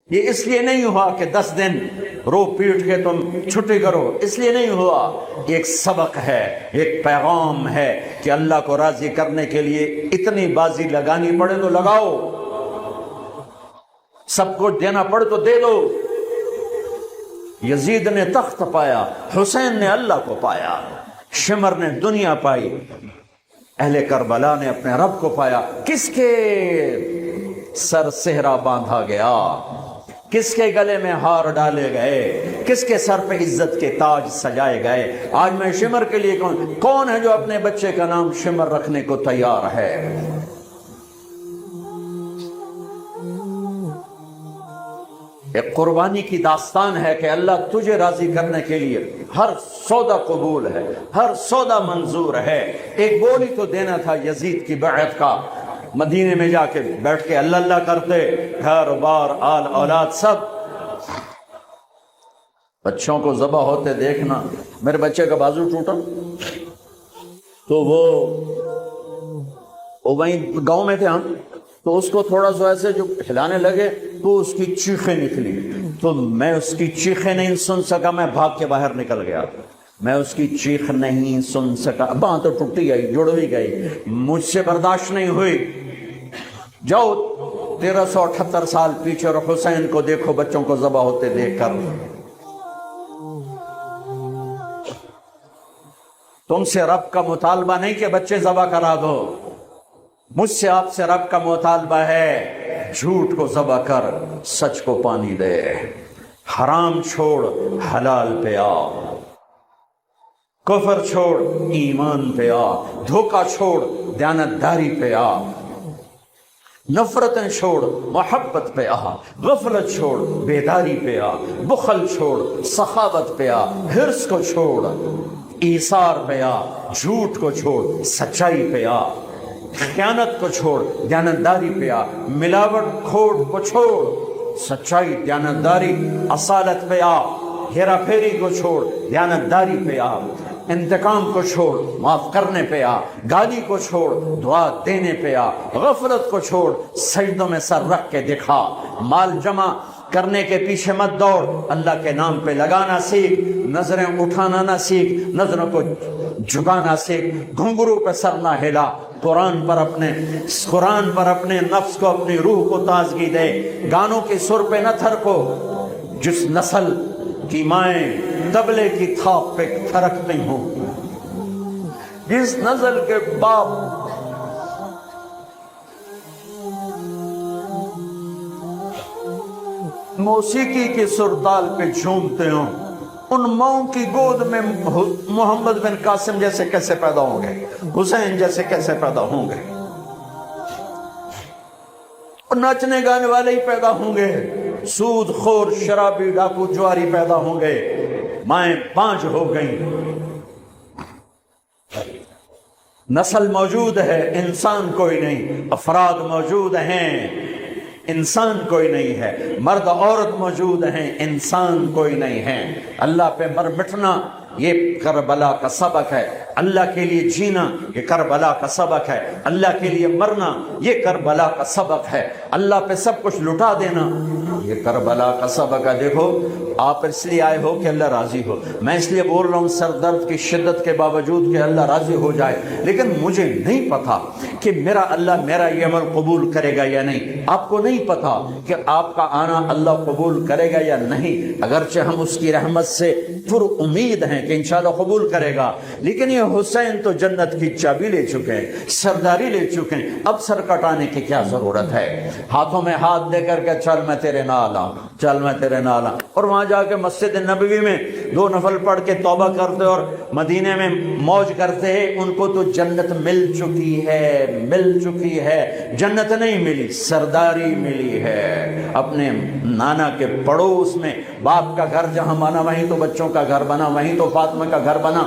یہ اس لیے نہیں ہوا کہ 10 دن رو پیٹ کے تم چھٹی کرو، اس لیے نہیں ہوا. ایک سبق ہے، ایک پیغام ہے کہ اللہ کو راضی کرنے کے لیے اتنی بازی لگانی پڑے تو لگاؤ، سب کو دینا پڑے تو دے دو. یزید نے تخت پایا، حسین نے اللہ کو پایا، شمر نے دنیا پائی، اہل کربلا نے اپنے رب کو پایا. کس کے سر صحرا باندھا گیا، کس کے گلے میں ہار ڈالے گئے، کس کے سر پہ عزت کے تاج سجائے گئے. آج میں شمر کے لیے کون ہے جو اپنے بچے کا نام شمر رکھنے کو تیار ہے؟ ایک قربانی کی داستان ہے کہ اللہ تجھے راضی کرنے کے لیے ہر سودا قبول ہے، ہر سودا منظور ہے. ایک بول ہی تو دینا تھا یزید کی بیعت کا. مدینے میں جا کے بیٹھ کے اللہ اللہ کرتے، گھر بار آل اولاد سب. بچوں کو ذبح ہوتے دیکھنا. میرے بچے کا بازو ٹوٹا تو وہ وہیں گاؤں میں تھے ہم، تو اس کو تھوڑا سا ایسے جو ہلانے لگے تو اس کی چیخیں نکلی، تو میں اس کی چیخیں نہیں سن سکا، میں بھاگ کے باہر نکل گیا. میں اس کی چیخ نہیں سن سکا، باں تو ٹوٹی گئی، جڑ بھی گئی، مجھ سے برداشت نہیں ہوئی. جاؤ 1378 سال پیچھے اور حسین کو دیکھو بچوں کو ذبح ہوتے دیکھ کر. تم سے رب کا مطالبہ نہیں کہ بچے ذبح کرا دو، مجھ سے آپ سے رب کا مطالبہ ہے جھوٹ کو ذبح کر سچ کو پانی دے، حرام چھوڑ حلال پہ آ، کفر چھوڑ ایمان پہ آ، دھوکہ چھوڑ دیانتداری پہ آ، نفرتیں چھوڑ محبت پہ آ، غفلت چھوڑ بیداری پہ آ، بخل چھوڑ سخاوت پہ آ، حرص کو چھوڑ ایثار پہ آ، جھوٹ کو چھوڑ سچائی پہ آ، خیانت کو چھوڑ دیانتداری پہ آ، ملاوٹ کھوٹ کو چھوڑ سچائی دیانتداری اصالت پہ آ، ہیرا پھیری کو چھوڑ دیانتداری پہ آ، انتقام کو چھوڑ معاف کرنے پہ آ، گالی کو چھوڑ دعا دینے پہ آ، غفلت کو چھوڑ سجدوں میں سر رکھ کے دکھا، مال جمع کرنے کے پیچھے مت دوڑ، اللہ کے نام پہ لگانا سیکھ، نظریں اٹھانا نہ سیکھ، نظروں کو جھکانا سیکھ، گھنگرو پہ سر نہ ہلا، قرآن پر اپنے نفس کو اپنی روح کو تازگی دے، گانوں کے سر پہ نہ تھرکو. جس نسل کی مائیں طبلے کی تھاپ پہ تھرکتی ہوں، جس نسل کے باپ موسیقی کی سرتال پہ جھومتے ہوں، ان ماؤں کی گود میں محمد بن قاسم جیسے کیسے پیدا ہوں گے، حسین جیسے کیسے پیدا ہوں گے؟ اور ناچنے گانے والے ہی پیدا ہوں گے، سود خور شرابی ڈاکو جواری پیدا ہوں گے. مائیں 5 ہو گئیں. نسل موجود ہے، انسان کوئی نہیں. افراد موجود ہیں، انسان کوئی نہیں ہے. مرد عورت موجود ہیں، انسان کوئی نہیں ہے. اللہ پہ مر مٹنا یہ کربلا کا سبق ہے، اللہ کے لیے جینا یہ کربلا کا سبق ہے، اللہ کے لیے مرنا یہ کربلا کا سبق ہے، اللہ پہ سب کچھ لٹا دینا یہ کربلا کا سبق ہے. دیکھو آپ اس لیے آئے ہو کہ اللہ راضی ہو. میں اس لیے بول رہا ہوں سر درد کی شدت کے باوجود کہ اللہ راضی ہو جائے، لیکن مجھے نہیں پتا کہ میرا اللہ میرا یہ عمل قبول کرے گا یا نہیں. آپ کو نہیں پتا کہ آپ کا آنا اللہ قبول کرے گا یا نہیں، اگرچہ ہم اس کی رحمت سے پر امید ہیں کہ انشاءاللہ قبول کرے گا. لیکن یہ حسین تو جنت کی چابی لے چکے ہیں، سرداری لے چکے ہیں، اب سر کٹانے کی کیا ضرورت ہے؟ ہاتھوں میں ہاتھ دے کر کے چل میں تیرے نال آؤں، چل میں تیرے نال آؤں. اور وہاں جا کے مسجد نبوی میں 2 نفل پڑھ کے توبہ کرتے اور مدینے میں موج کرتے ہیں. ان کو تو جنت مل چکی ہے، مل چکی ہے. جنت نہیں ملی، سرداری ملی ہے. اپنے نانا کے پڑوس میں باپ کا گھر جہاں بنا وہیں تو بچوں کا گھر بنا، وہیں تو فاطمہ کا گھر بنا.